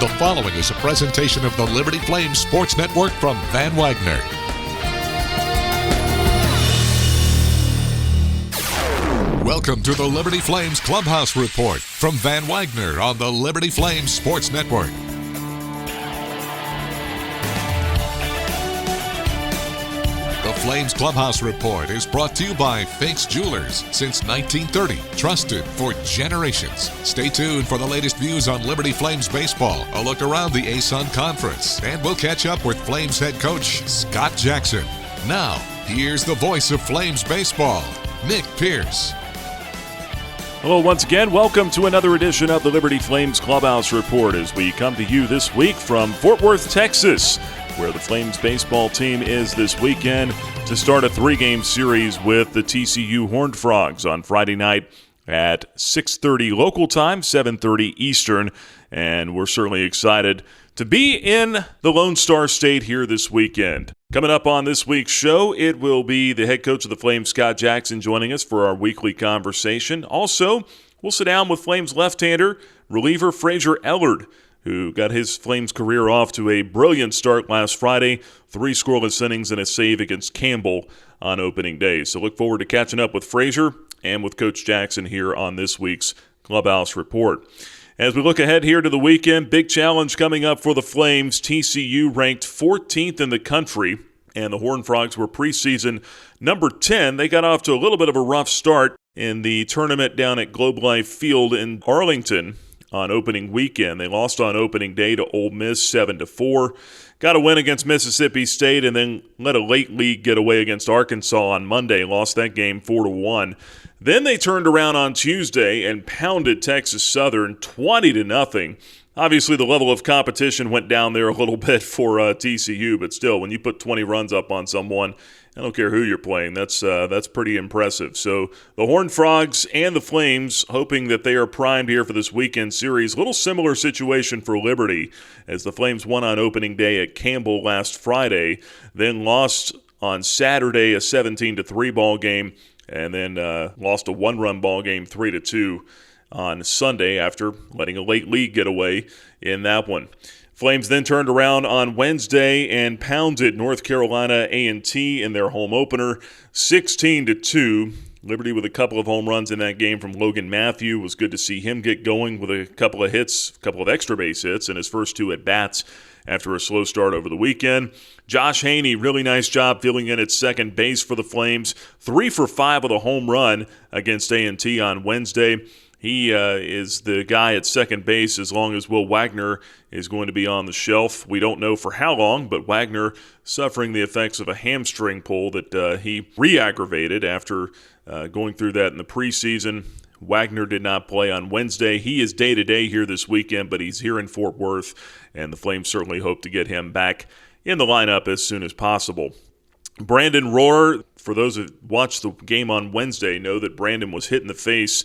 The following is a presentation of the Liberty Flames Sports Network from Van Wagner. Welcome to the Liberty Flames Clubhouse Report from Van Wagner on the Liberty Flames Sports Network. The Flames Clubhouse Report is brought to you by Fakes Jewelers. Since 1930, trusted for generations. Stay tuned for the latest views on Liberty Flames baseball, a look around the ASUN Conference, and we'll catch up with Flames head coach Scott Jackson. Now, here's the voice of Flames baseball, Nick Pierce. Hello once again. Welcome to another edition of the Liberty Flames Clubhouse Report as we come to you this week from Fort Worth, Texas, where the Flames baseball team is this weekend to start a three-game series with the TCU Horned Frogs on Friday night at 6:30 local time, 7:30 Eastern, and we're certainly excited to be in the Lone Star State here this weekend. Coming up on this week's show, it will be the head coach of the Flames, Scott Jackson, joining us for our weekly conversation. Also, we'll sit down with Flames left-hander, reliever Fraser Ellard, who got his Flames career off to a brilliant start last Friday, 3 scoreless innings and a save against Campbell on opening day. So look forward to catching up with Fraser and with Coach Jackson here on this week's Clubhouse Report. As we look ahead here to the weekend, big challenge coming up for the Flames. TCU ranked 14th in the country, and the Horned Frogs were preseason number 10. They got off to a little bit of a rough start in the tournament down at Globe Life Field in Arlington on opening weekend. They lost on opening day to Ole Miss 7-4. Got a win against Mississippi State and then let a late league getaway against Arkansas on Monday. Lost that game 4-1. Then they turned around on Tuesday and pounded Texas Southern 20-0. Obviously, the level of competition went down there a little bit for TCU, but still, when you put 20 runs up on someone, I don't care who you're playing, that's pretty impressive. So the Horned Frogs and the Flames hoping that they are primed here for this weekend series. A little similar situation for Liberty as the Flames won on opening day at Campbell last Friday, then lost on Saturday a 17-3 ball game, and then lost a one-run ball game 3-2 on Sunday after letting a late lead get away in that one. Flames then turned around on Wednesday and pounded North Carolina A&T in their home opener 16-2. Liberty with a couple of home runs in that game from Logan Matthew. It was good to see him get going with a couple of hits, a couple of extra base hits in his first 2 at-bats after a slow start over the weekend. Josh Haney, really nice job filling in at second base for the Flames. 3 for 5 with a home run against A&T on Wednesday. He is the guy at second base as long as Will Wagner is going to be on the shelf. We don't know for how long, but Wagner suffering the effects of a hamstring pull that he re-aggravated after going through that in the preseason. Wagner did not play on Wednesday. He is day-to-day here this weekend, but he's here in Fort Worth, and the Flames certainly hope to get him back in the lineup as soon as possible. Brandon Rohrer, for those who watched the game on Wednesday, know that Brandon was hit in the face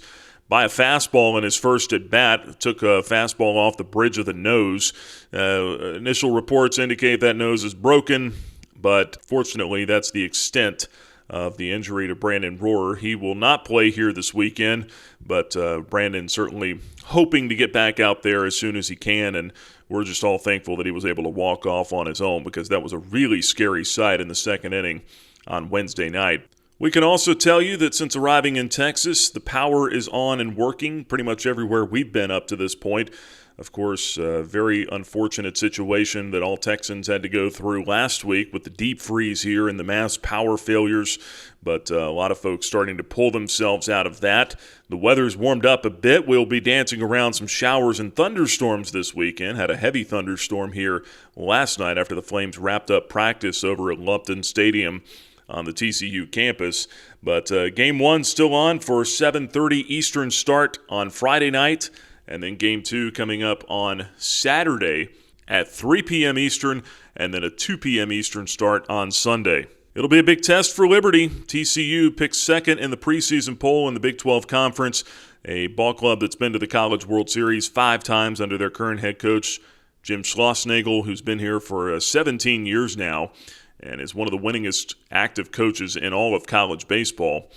by a fastball in his first at-bat. Took a fastball off the bridge of the nose. Initial reports indicate that nose is broken, but fortunately that's the extent of the injury to Brandon Rohrer. He will not play here this weekend, but Brandon certainly hoping to get back out there as soon as he can, and we're just all thankful that he was able to walk off on his own because that was a really scary sight in the second inning on Wednesday night. We can also tell you that since arriving in Texas, the power is on and working pretty much everywhere we've been up to this point. Of course, a very unfortunate situation that all Texans had to go through last week with the deep freeze here and the mass power failures, but a lot of folks starting to pull themselves out of that. The weather's warmed up a bit. We'll be dancing around some showers and thunderstorms this weekend. Had a heavy thunderstorm here last night after the Flames wrapped up practice over at Lupton Stadium on the TCU campus. But Game 1 still on for 7:30 Eastern start on Friday night. And then Game 2 coming up on Saturday at 3 p.m. Eastern, and then a 2 p.m. Eastern start on Sunday. It'll be a big test for Liberty. TCU picked second in the preseason poll in the Big 12 Conference, a ball club that's been to the College World Series 5 times under their current head coach, Jim Schlossnagle, who's been here for 17 years now and is one of the winningest active coaches in all of college baseball.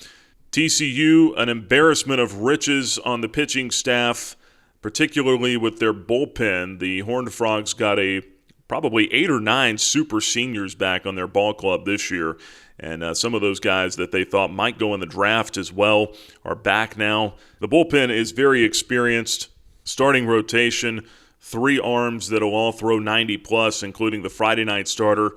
TCU, an embarrassment of riches on the pitching staff, particularly with their bullpen. The Horned Frogs got probably 8 or 9 super seniors back on their ball club this year. And some of those guys that they thought might go in the draft as well are back now. The bullpen is very experienced. Starting rotation, 3 arms that'll all throw 90+, including the Friday night starter,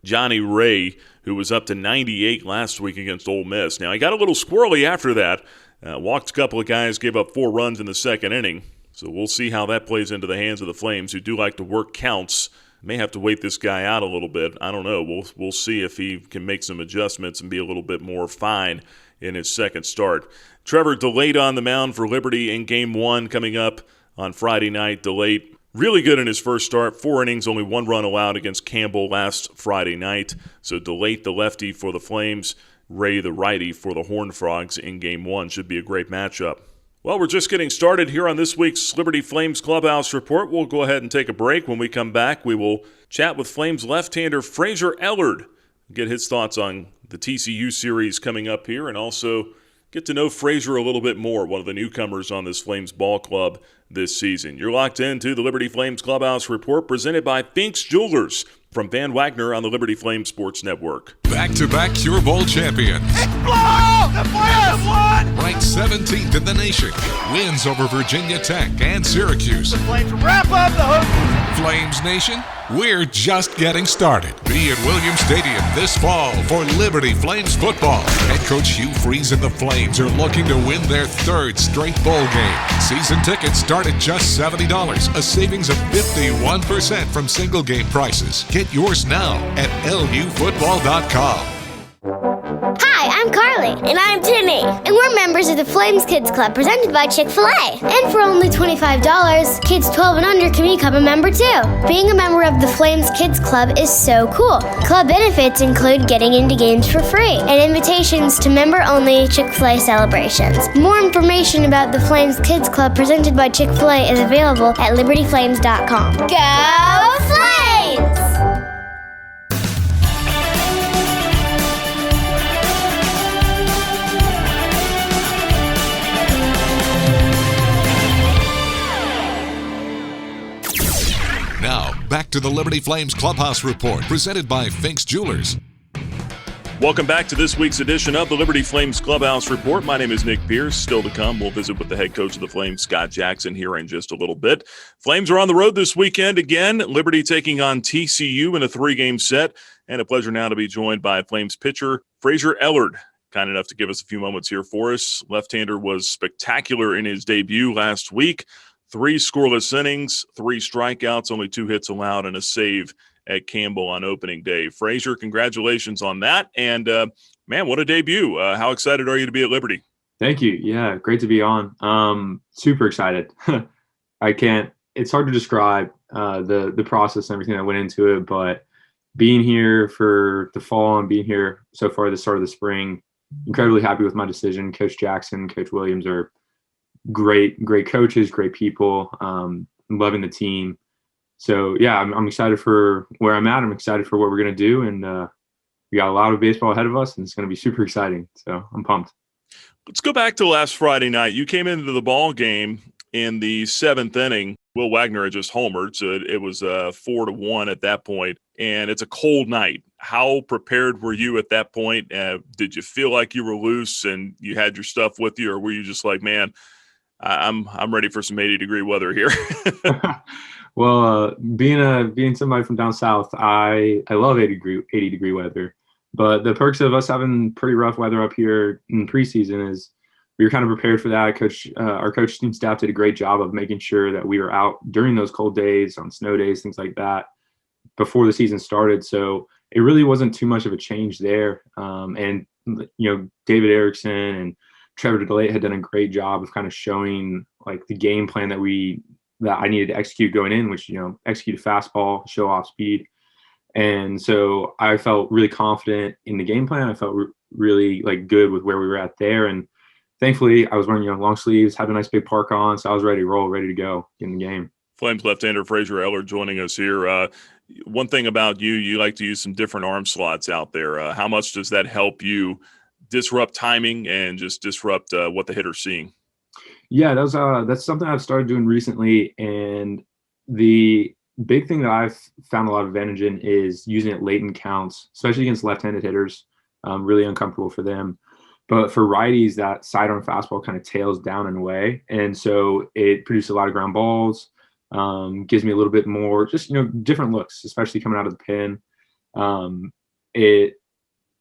Johnny Ray, who was up to 98 last week against Ole Miss. Now, he got a little squirrely after that. Walked a couple of guys, gave up 4 runs in the second inning. So we'll see how that plays into the hands of the Flames, who do like to work counts. May have to wait this guy out a little bit. I don't know. We'll see if he can make some adjustments and be a little bit more fine in his second start. Trevor DeLate on the mound for Liberty in Game 1 coming up on Friday night. DeLate really good in his first start. 4 innings, only 1 run allowed against Campbell last Friday night. So DeLate, the lefty for the Flames, Ray, the righty for the Horned Frogs in Game 1. Should be a great matchup. Well, we're just getting started here on this week's Liberty Flames Clubhouse Report. We'll go ahead and take a break. When we come back, we will chat with Flames left-hander Fraser Ellard, get his thoughts on the TCU series coming up here, and also get to know Fraser a little bit more, one of the newcomers on this Flames ball club this season. You're locked into the Liberty Flames Clubhouse Report presented by Fink's Jewelers from Van Wagner on the Liberty Flames Sports Network. Back-to-back Cure Bowl champions. Explode! The Flames won! Ranked 17th in the nation. Wins over Virginia Tech and Syracuse. The Flames wrap up the Hokies. Flames Nation, we're just getting started. Be at Williams Stadium this fall for Liberty Flames football. Head coach Hugh Freeze and the Flames are looking to win their 3rd straight bowl game. Season tickets start at just $70, a savings of 51% from single game prices. Get yours now at lufootball.com. Hi, I'm Carly. And I'm Timmy. And we're members of the Flames Kids Club presented by Chick-fil-A. And for only $25, kids 12 and under can become a member too. Being a member of the Flames Kids Club is so cool. Club benefits include getting into games for free and invitations to member-only Chick-fil-A celebrations. More information about the Flames Kids Club presented by Chick-fil-A is available at libertyflames.com. Go Flames! Now, back to the Liberty Flames Clubhouse Report, presented by Fink's Jewelers. Welcome back to this week's edition of the Liberty Flames Clubhouse Report. My name is Nick Pierce. Still to come, we'll visit with the head coach of the Flames, Scott Jackson, here in just a little bit. Flames are on the road this weekend again. Liberty taking on TCU in a 3-game set. And a pleasure now to be joined by Flames pitcher Fraser Ellard. Kind enough to give us a few moments here for us. Left-hander was spectacular in his debut last week. 3 scoreless innings, 3 strikeouts, only 2 hits allowed, and a save at Campbell on opening day. Fraser, congratulations on that. And, man, what a debut. How excited are you to be at Liberty? Thank you. Yeah, great to be on. Super excited. It's hard to describe the process and everything that went into it, but being here for the fall and being here so far the start of the spring, incredibly happy with my decision. Coach Jackson, Coach Williams are great coaches, great people. I'm loving the team. So yeah, I'm excited for where I'm at. I'm excited for what we're going to do. And we got a lot of baseball ahead of us and it's going to be super exciting. So I'm pumped. Let's go back to last Friday night. You came into the ball game in the 7th inning. Will Wagner had just homered. So it was 4-1 at that point. And it's a cold night. How prepared were you at that point? Did you feel like you were loose and you had your stuff with you? Or were you just like, man, I'm ready for some 80-degree weather here? Well, being somebody from down south, I love 80-degree weather. But the perks of us having pretty rough weather up here in preseason is we were kind of prepared for that. Our coach team staff did a great job of making sure that we were out during those cold days, on snow days, things like that, before the season started. So it really wasn't too much of a change there. And David Erickson and Trevor DeLate had done a great job of kind of showing like the game plan that I needed to execute going in, which, execute a fastball, show off speed. And so I felt really confident in the game plan. I felt really good with where we were at there. And thankfully I was wearing, long sleeves, had a nice big park on. So I was ready to roll, ready to go in the game. Flames left-hander Fraser Ellard joining us here. One thing about you like to use some different arm slots out there. How much does that help you disrupt timing and just disrupt what the hitter's seeing? Yeah, that's something I've started doing recently, and the big thing that I've found a lot of advantage in is using it late in counts, especially against left-handed hitters. Really uncomfortable for them. But for righties, that sidearm fastball kind of tails down and away, and so it produces a lot of ground balls. Gives me a little bit more, just different looks, especially coming out of the pin. It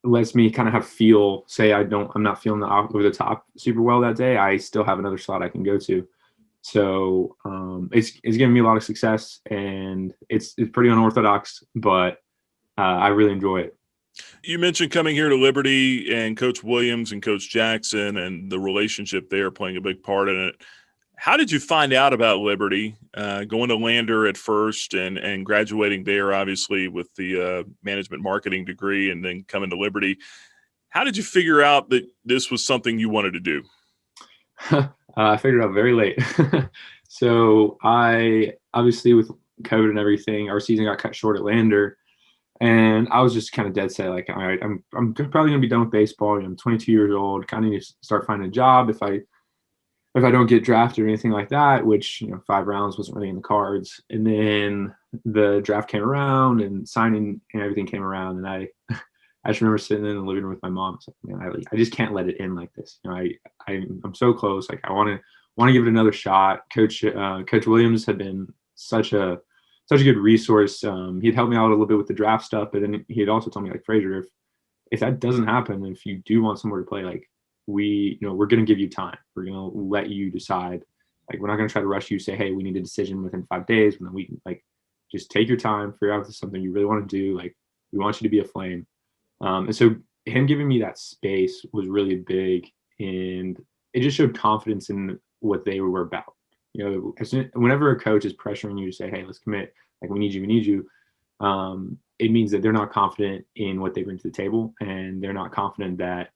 lets me kind of have feel. Say I'm not feeling the over the top super well that day. I still have another slot I can go to. So it's giving me a lot of success, and it's pretty unorthodox, but I really enjoy it. You mentioned coming here to Liberty and Coach Williams and Coach Jackson and the relationship there playing a big part in it. How did you find out about Liberty, going to Lander at first and graduating there, obviously, with the management marketing degree, and then coming to Liberty? How did you figure out that this was something you wanted to do? I figured it out very late. So I, obviously with COVID and everything, our season got cut short at Lander. And I was just kind of dead set, like, all right, I'm probably going to be done with baseball. I'm 22 years old, kind of need to start finding a job if I don't get drafted or anything like that, which, 5 rounds wasn't really in the cards. And then the draft came around and signing and everything came around. And I just remember sitting in the living room with my mom. I was like, man, I just can't let it end like this. I'm so close. Like, I want to give it another shot. Coach Williams had been such a good resource. He'd helped me out a little bit with the draft stuff, but then he'd also told me, like, Fraser, if that doesn't happen, if you do want somewhere to play, like, we're going to give you time. We're going to let you decide. Like, we're not going to try to rush you, say, hey, we need a decision within 5 days. And then we can, like, just take your time, figure out if it's something you really want to do. Like, we want you to be a Flame. And so him giving me that space was really big, and it just showed confidence in what they were about. Whenever a coach is pressuring you to say, hey, let's commit, like, we need you, it means that they're not confident in what they bring to the table, and they're not confident that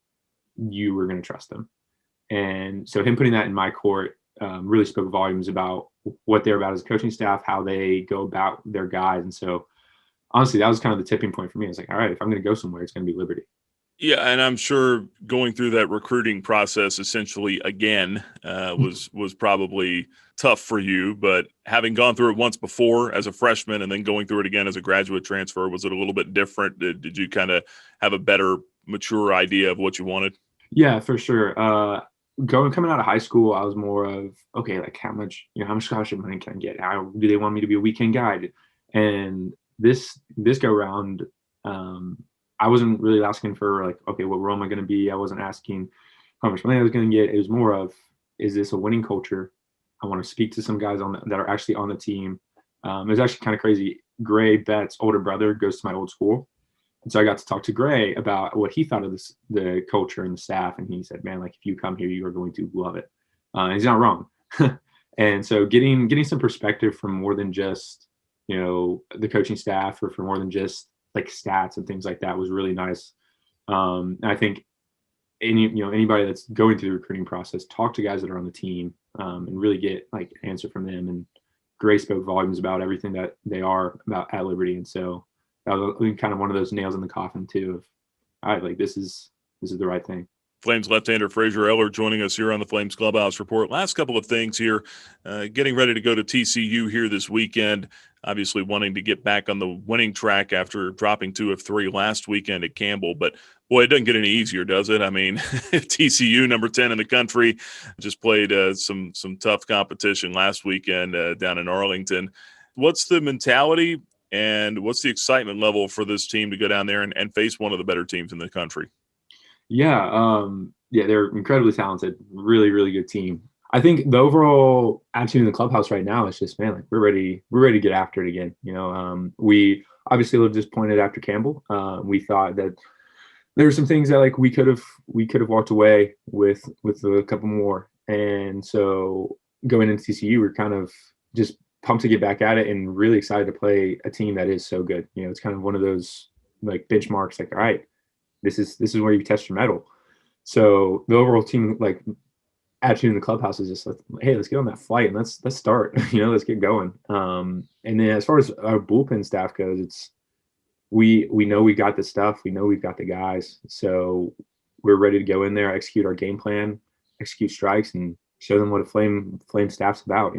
you were going to trust them. And so him putting that in my court really spoke volumes about what they're about as a coaching staff, how they go about their guys. And so honestly, that was kind of the tipping point for me. I was like, all right, if I'm going to go somewhere, it's going to be Liberty. Yeah, and I'm sure going through that recruiting process essentially again was probably tough for you, but having gone through it once before as a freshman and then going through it again as a graduate transfer, was it a little bit different? Did you kind of have a better, mature idea of what you wanted? Yeah, for sure. Coming out of high school, I was more of, okay, like, how much scholarship money can I get? How do they want me to be a weekend guide? And this go round, I wasn't really asking for, like, okay, what role am I going to be? I wasn't asking how much money I was going to get. It was more of, is this a winning culture? I want to speak to some guys that are actually on the team. It was actually kind of crazy. Gray Bett's older brother goes to my old school. And so I got to talk to Gray about what he thought of the culture and the staff. And he said, man, like, if you come here, you are going to love it. And he's not wrong. And so getting some perspective from more than just, the coaching staff, or for more than just, like, stats and things like that, was really nice. And I think anybody that's going through the recruiting process, talk to guys that are on the team, and really get, like, an answer from them. And Gray spoke volumes about everything that they are about at Liberty. And so that was kind of one of those nails in the coffin too, of, all right, like, this is the right thing. Flames left-hander Fraser Ellard joining us here on the Flames Clubhouse Report. Last couple of things here. Getting ready to go to TCU here this weekend. Obviously wanting to get back on the winning track after dropping 2 of 3 last weekend at Campbell. But, boy, it doesn't get any easier, does it? I mean, TCU, number 10 in the country, just played some tough competition last weekend down in Arlington. What's the mentality and what's the excitement level for this team to go down there and face one of the better teams in the country? Yeah, they're incredibly talented, really, really good team. I think the overall attitude in the clubhouse right now is just, man, like, we're ready to get after it again. We obviously were disappointed after Campbell. We thought that there were some things that, like, we could have walked away with a couple more. And so going into TCU, we're kind of just pumped to get back at it and really excited to play a team that is so good. It's kind of one of those, like, benchmarks, like, all right, this is where you test your mettle. So the overall team, like, attitude in the clubhouse is just like, hey, let's get on that flight and let's start. Let's get going. And then as far as our bullpen staff goes, it's we know we got the stuff, we know we've got the guys, so we're ready to go in there, execute our game plan, execute strikes, and show them what a flame staff's about,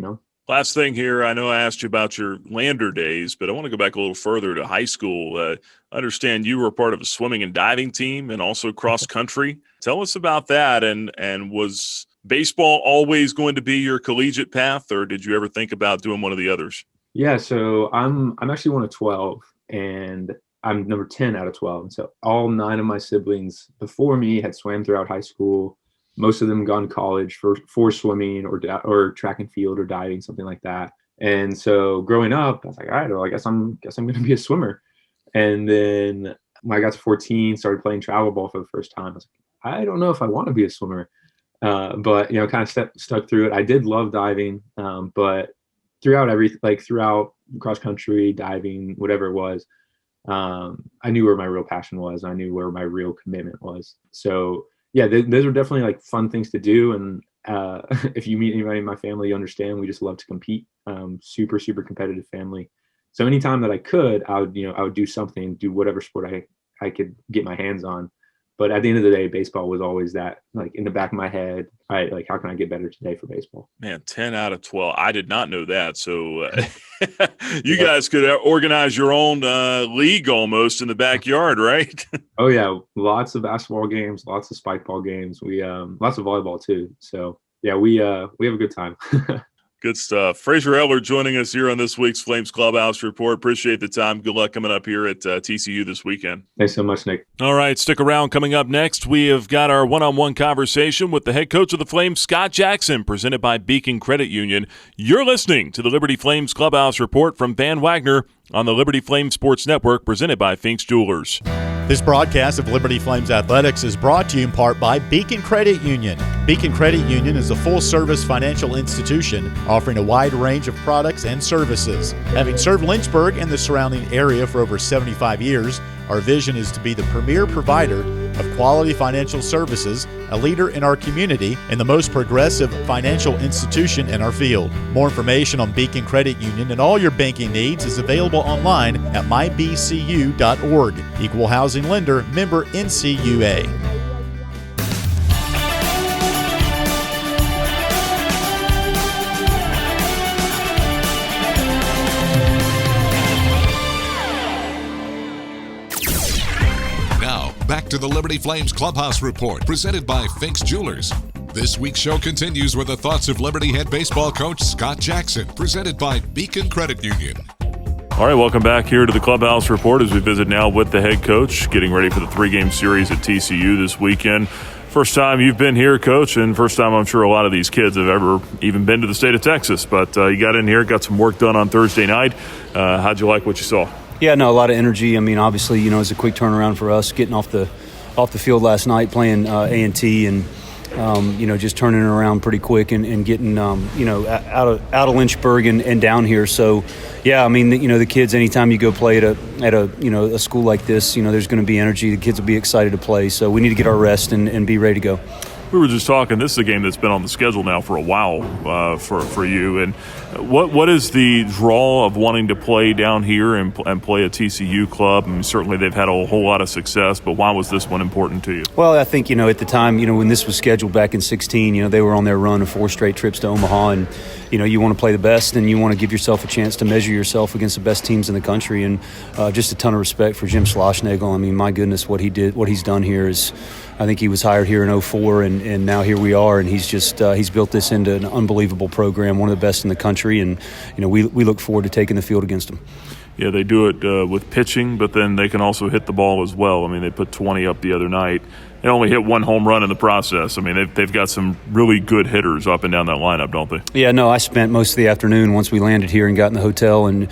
Last thing here, I know I asked you about your Lander days, but I want to go back a little further to high school. I understand you were part of a swimming and diving team and also cross country. Tell us about that. And was baseball always going to be your collegiate path, or did you ever think about doing one of the others? Yeah, so I'm actually one of 12, and I'm number 10 out of 12. And so all 9 of my siblings before me had swam throughout high school. Most of them gone to college for swimming or track and field or diving, something like that. And so growing up, I was like, all right, well, I guess I'm going to be a swimmer. And then when I got to 14, started playing travel ball for the first time. I was like, I don't know if I want to be a swimmer, but kind of stuck through it. I did love diving, but throughout cross country, diving, whatever it was, I knew where my real passion was. I knew where my real commitment was. So yeah, those are definitely like fun things to do. And if you meet anybody in my family, you understand we just love to compete. Super, super competitive family. So anytime that I could, I would do something, do whatever sport I could get my hands on. But at the end of the day, baseball was always that, like, in the back of my head. How can I get better today for baseball? Man, 10 out of 12. I did not know that. So you guys could organize your own league almost in the backyard, right? Oh, yeah. Lots of basketball games, lots of spike ball games. We lots of volleyball, too. So, yeah, we have a good time. Good stuff. Fraser Ellard joining us here on this week's Flames Clubhouse Report. Appreciate the time. Good luck coming up here at TCU this weekend. Thanks so much, Nick. All right, stick around. Coming up next, we have got our one-on-one conversation with the head coach of the Flames, Scott Jackson, presented by Beacon Credit Union. You're listening to the Liberty Flames Clubhouse Report from Van Wagner on the Liberty Flames Sports Network, presented by Finks Jewelers. This broadcast of Liberty Flames Athletics is brought to you in part by Beacon Credit Union. Beacon Credit Union is a full-service financial institution offering a wide range of products and services. Having served Lynchburg and the surrounding area for over 75 years, our vision is to be the premier provider of quality financial services, a leader in our community, and the most progressive financial institution in our field. More information on Beacon Credit Union and all your banking needs is available online at mybcu.org. Equal housing lender, member NCUA. Back to the Liberty Flames Clubhouse Report, presented by Finks Jewelers. This week's show continues with the thoughts of Liberty head baseball coach Scott Jackson, presented by Beacon Credit Union. All right, welcome back here to the Clubhouse Report as we visit now with the head coach, getting ready for the 3-game series at TCU this weekend. First time you've been here, Coach, and first time I'm sure a lot of these kids have ever even been to the state of Texas. But you got in here, got some work done on Thursday night. How'd you like what you saw? Yeah, no, a lot of energy. I mean, obviously, it was a quick turnaround for us getting off the field last night, playing A&T, and just turning it around pretty quick and getting out of Lynchburg and down here. So, yeah, I mean, the kids, anytime you go play at a school like this, there's going to be energy. The kids will be excited to play. So we need to get our rest and be ready to go. We were just talking, this is a game that's been on the schedule now for a while for you. And what is the draw of wanting to play down here and play a TCU club? I mean, certainly they've had a whole lot of success, but why was this one important to you? Well, I think, at the time, when this was scheduled back in 2016, they were on their run of 4 straight trips to Omaha. And, you want to play the best and you want to give yourself a chance to measure yourself against the best teams in the country. And just a ton of respect for Jim Schlossnagle. I mean, my goodness, what he's done here is – I think he was hired here in 2004, and now here we are, and he's just he's built this into an unbelievable program, one of the best in the country, and we look forward to taking the field against him. Yeah, they do it with pitching, but then they can also hit the ball as well. I mean, they put 20 up the other night. They only hit 1 home run in the process. I mean, they've got some really good hitters up and down that lineup, don't they? Yeah, no, I spent most of the afternoon once we landed here and got in the hotel and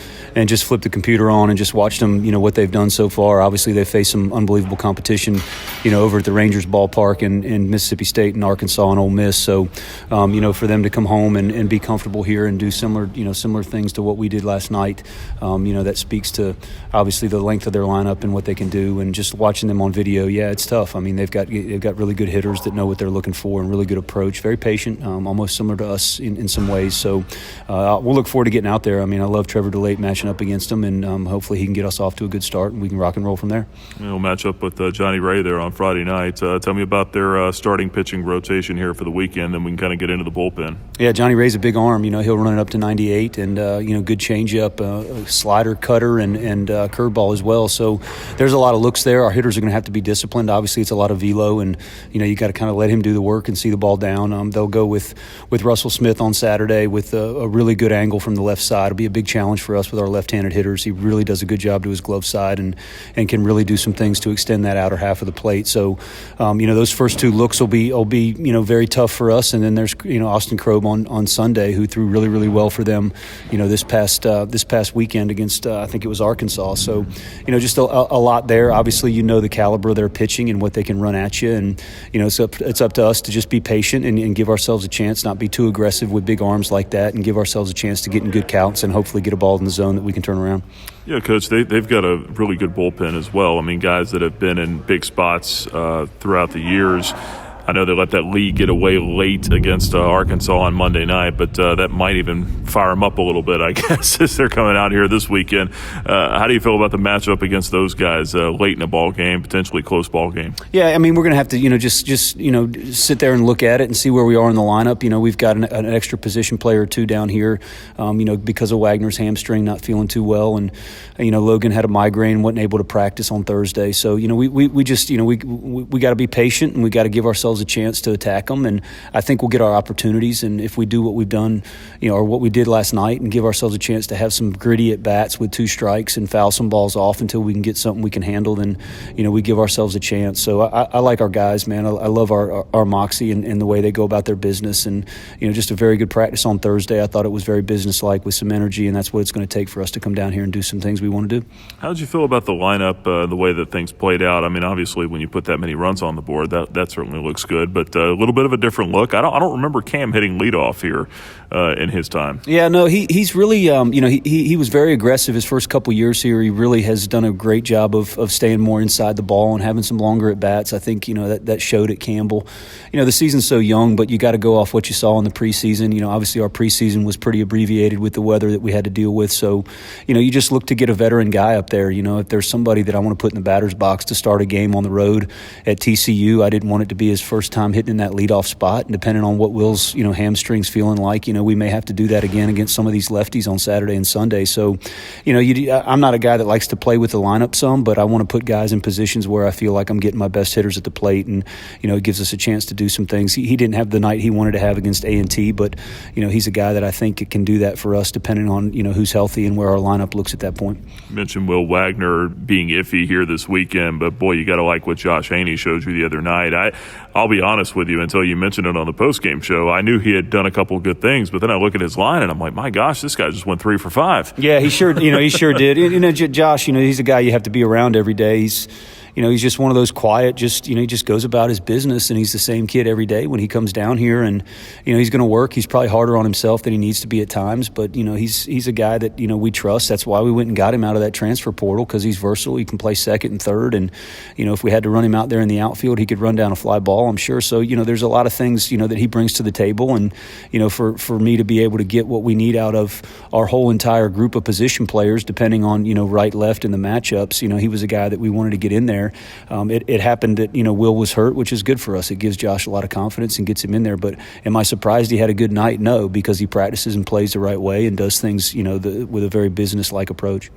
just flipped the computer on and just watched them, what they've done so far. Obviously, they faced some unbelievable competition, over at the Rangers ballpark in Mississippi State and Arkansas and Ole Miss. So, for them to come home and be comfortable here and do similar things to what we did last night, that speaks to obviously the length of their lineup and what they can do. And just watching them on video, yeah, it's tough. I mean, they've they've got really good hitters that know what they're looking for and really good approach. Very patient, almost similar to us in some ways. So we'll look forward to getting out there. I mean, I love Trevor DeLate matching up against him, and hopefully he can get us off to a good start and we can rock and roll from there. We'll match up with Johnny Ray there on Friday night. Tell me about their starting pitching rotation here for the weekend, then we can kind of get into the bullpen. Yeah, Johnny Ray's a big arm. He'll run it up to 98, and good changeup, slider, cutter, and curveball as well. So there's a lot of looks there. Our hitters are going to have to be disciplined. Obviously, it's a lot of velo, and you got to kind of let him do the work and see the ball down. They'll go with Russell Smith on Saturday with a really good angle from the left side. It'll be a big challenge for us with our left-handed hitters. He really does a good job to his glove side and can really do some things to extend that outer half of the plate. So those first two looks will be very tough for us. And then there's Austin Krob on Sunday, who threw really, really well for them this past weekend against I think it was Arkansas. So just a lot there. Obviously the caliber of their pitching and what they can run at you, and it's up to us to just be patient and give ourselves a chance, not be too aggressive with big arms like that, and give ourselves a chance to get in good counts and hopefully get a ball in the zone that we can turn around. Yeah, Coach, they've got a really good bullpen as well. I mean, guys that have been in big spots throughout the years. I know they let that lead get away late against Arkansas on Monday night, but that might even fire them up a little bit, I guess, as they're coming out here this weekend. How do you feel about the matchup against those guys late in a ball game, potentially close ball game? Yeah, I mean, we're going to have to, just sit there and look at it and see where we are in the lineup. We've got an extra position player or two down here, because of Wagner's hamstring not feeling too well, and Logan had a migraine, wasn't able to practice on Thursday. So we just we got to be patient, and we got to give ourselves a chance to attack them, and I think we'll get our opportunities. And if we do what we've done, or what we did last night, and give ourselves a chance to have some gritty at bats with 2 strikes and foul some balls off until we can get something we can handle, then we give ourselves a chance. So I like our guys, man. I love our moxie and the way they go about their business, and just a very good practice on Thursday. I thought it was very businesslike with some energy, and that's what it's going to take for us to come down here and do some things we want to do. How did you feel about the lineup, the way that things played out? I mean, obviously, when you put that many runs on the board, that certainly looks good, but a little bit of a different look. I don't remember Cam hitting leadoff here in his time. Yeah, no, he's really he was very aggressive his first couple years here. He really has done a great job of staying more inside the ball and having some longer at bats. I think that showed at Campbell. The season's so young, but you got to go off what you saw in the preseason. Obviously our preseason was pretty abbreviated with the weather that we had to deal with. So you just look to get a veteran guy up there. If there's somebody that I want to put in the batter's box to start a game on the road at TCU, I didn't want it to be his first time hitting in that leadoff spot. And depending on what Will's hamstrings feeling like, we may have to do that again against some of these lefties on Saturday and Sunday. So I'm not a guy that likes to play with the lineup some, but I want to put guys in positions where I feel like I'm getting my best hitters at the plate, and it gives us a chance to do some things. He didn't have the night he wanted to have against A&T, but he's a guy that I think can do that for us depending on who's healthy and where our lineup looks at that point. You mentioned Will Wagner being iffy here this weekend, but boy, you got to like what Josh Haney showed you the other night. I'll be honest with you, until you mentioned it on the postgame show, I knew he had done a couple good things, but then I look at his line and I'm like, my gosh, this guy just went 3 for 5. Yeah, he sure did. Josh, he's a guy you have to be around every day. He's just one of those quiet, he just goes about his business, and he's the same kid every day when he comes down here, and he's going to work. He's probably harder on himself than he needs to be at times, but he's a guy that we trust. That's why we went and got him out of that transfer portal, because he's versatile. He can play second and third, and if we had to run him out there in the outfield, he could run down a fly ball, I'm sure. So there's a lot of things that he brings to the table, and for me to be able to get what we need out of our whole entire group of position players, depending on right, left, and the matchups, he was a guy that we wanted to get in there. It happened that Will was hurt, which is good for us. It gives Josh a lot of confidence and gets him in there. But am I surprised he had a good night? No, because he practices and plays the right way and does things with a very business-like approach.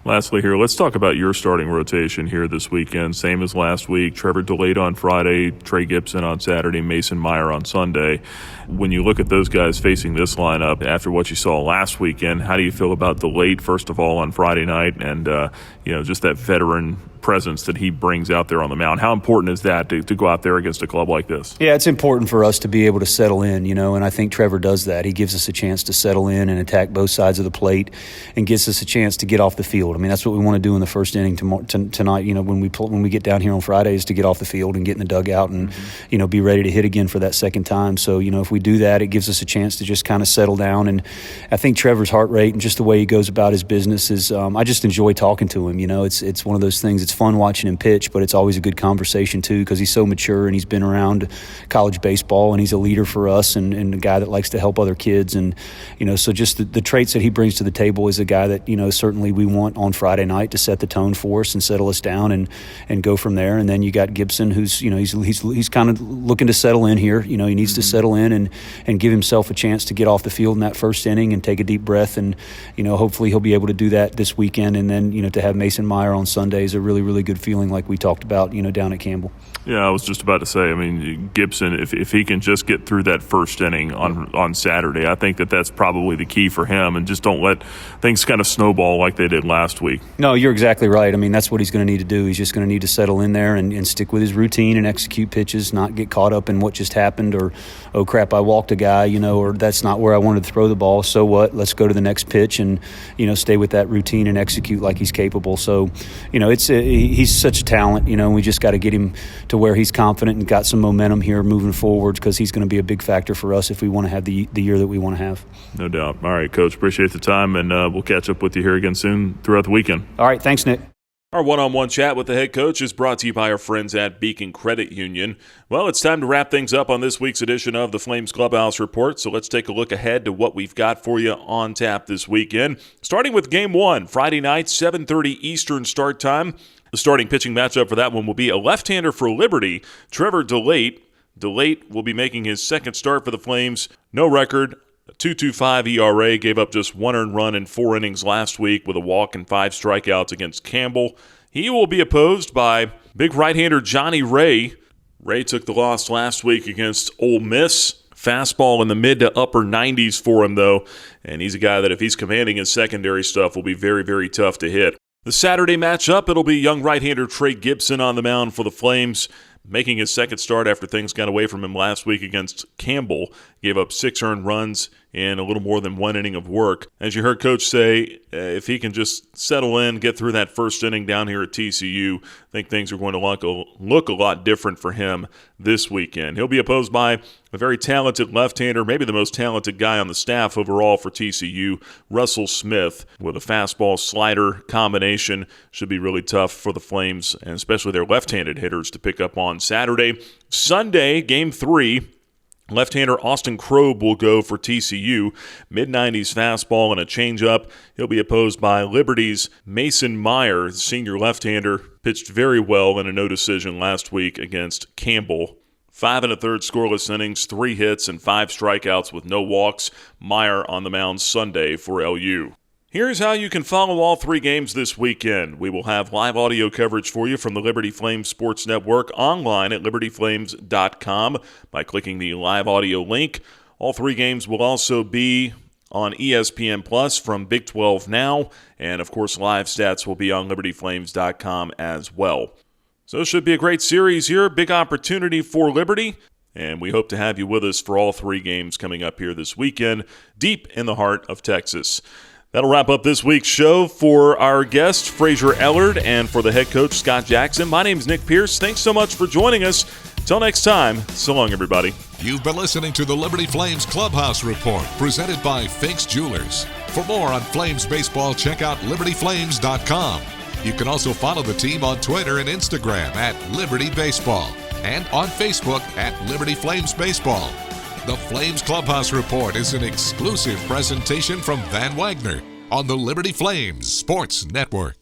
Lastly here, let's talk about your starting rotation here this weekend. Same as last week. Trevor DeLate on Friday, Trey Gibson on Saturday, Mason Meyer on Sunday. When you look at those guys facing this lineup after what you saw last weekend, how do you feel about DeLate, first of all, on Friday night, and just that veteran presence that he brings out there on the mound? How important is that to go out there against a club like this? Yeah, it's important for us to be able to settle in, and I think Trevor does that. He gives us a chance to settle in and attack both sides of the plate, and gives us a chance to get off the field. I mean, that's what we want to do in the first inning tonight. When we get down here on Friday, is to get off the field and get in the dugout and be ready to hit again for that second time. So if we do that, it gives us a chance to just kind of settle down. And I think Trevor's heart rate and just the way he goes about his business is, I just enjoy talking to him. It's one of those things. It's fun watching him pitch, but it's always a good conversation too because he's so mature and he's been around college baseball and he's a leader for us and a guy that likes to help other kids. And, so just the traits that he brings to the table is a guy that, certainly we want on Friday night to set the tone for us and settle us down and go from there. And then you got Gibson, who's, he's kind of looking to settle in here. He needs to settle in and give himself a chance to get off the field in that first inning and take a deep breath. And, hopefully he'll be able to do that this weekend. And then, to have Mason Meyer on Sunday is a really, really good feeling like we talked about, down at Campbell. Yeah, I was just about to say, Gibson, if he can just get through that first inning on Saturday, I think that's probably the key for him, and just don't let things kind of snowball like they did last week. No, you're exactly right. That's what he's going to need to do. He's just going to need to settle in there and stick with his routine and execute pitches, not get caught up in what just happened or, oh, crap, I walked a guy, or that's not where I wanted to throw the ball. So what? Let's go to the next pitch and, stay with that routine and execute like he's capable. So, he's such a talent, we just got to get him to where he's confident and got some momentum here moving forward because he's going to be a big factor for us if we want to have the year that we want to have. No doubt. All right, Coach, appreciate the time, and we'll catch up with you here again soon throughout the weekend. All right, thanks, Nick. Our one-on-one chat with the head coach is brought to you by our friends at Beacon Credit Union. Well, it's time to wrap things up on this week's edition of the Flames Clubhouse Report, so let's take a look ahead to what we've got for you on tap this weekend. Starting with Game 1, Friday night, 7:30 Eastern start time. The starting pitching matchup for that one will be a left-hander for Liberty, Trevor DeLate. DeLate will be making his second start for the Flames. No record, a 2.25 ERA, gave up just 1 earned run in 4 innings last week with a walk and 5 strikeouts against Campbell. He will be opposed by big right-hander Johnny Ray. Ray took the loss last week against Ole Miss. Fastball in the mid to upper 90s for him, though, and he's a guy that if he's commanding his secondary stuff will be very, very tough to hit. The Saturday matchup, it'll be young right-hander Trey Gibson on the mound for the Flames, making his second start after things got away from him last week against Campbell. Gave up 6 earned runs in a little more than 1 inning of work. As you heard Coach say, if he can just settle in, get through that first inning down here at TCU, I think things are going to look a lot different for him this weekend. He'll be opposed by a very talented left-hander, maybe the most talented guy on the staff overall for TCU, Russell Smith, with a fastball slider combination. Should be really tough for the Flames, and especially their left-handed hitters, to pick up on Saturday. Sunday, Game 3, left-hander Austin Krob will go for TCU. Mid-90s fastball and a changeup. He'll be opposed by Liberty's Mason Meyer, senior left-hander. Pitched very well in a no decision last week against Campbell. 5 1/3 scoreless innings, 3 hits, and 5 strikeouts with no walks. Meyer on the mound Sunday for LU. Here's how you can follow all 3 games this weekend. We will have live audio coverage for you from the Liberty Flames Sports Network online at libertyflames.com by clicking the live audio link. All 3 games will also be on ESPN Plus from Big 12 Now, and of course live stats will be on libertyflames.com as well. So it should be a great series here, big opportunity for Liberty, and we hope to have you with us for all 3 games coming up here this weekend, deep in the heart of Texas. That'll wrap up this week's show. For our guest, Fraser Ellard, and for the head coach, Scott Jackson, my name's Nick Pierce. Thanks so much for joining us. Till next time, so long, everybody. You've been listening to the Liberty Flames Clubhouse Report, presented by Fakes Jewelers. For more on Flames baseball, check out libertyflames.com. You can also follow the team on Twitter and Instagram at Liberty Baseball and on Facebook at Liberty Flames Baseball. The Flames Clubhouse Report is an exclusive presentation from Van Wagner on the Liberty Flames Sports Network.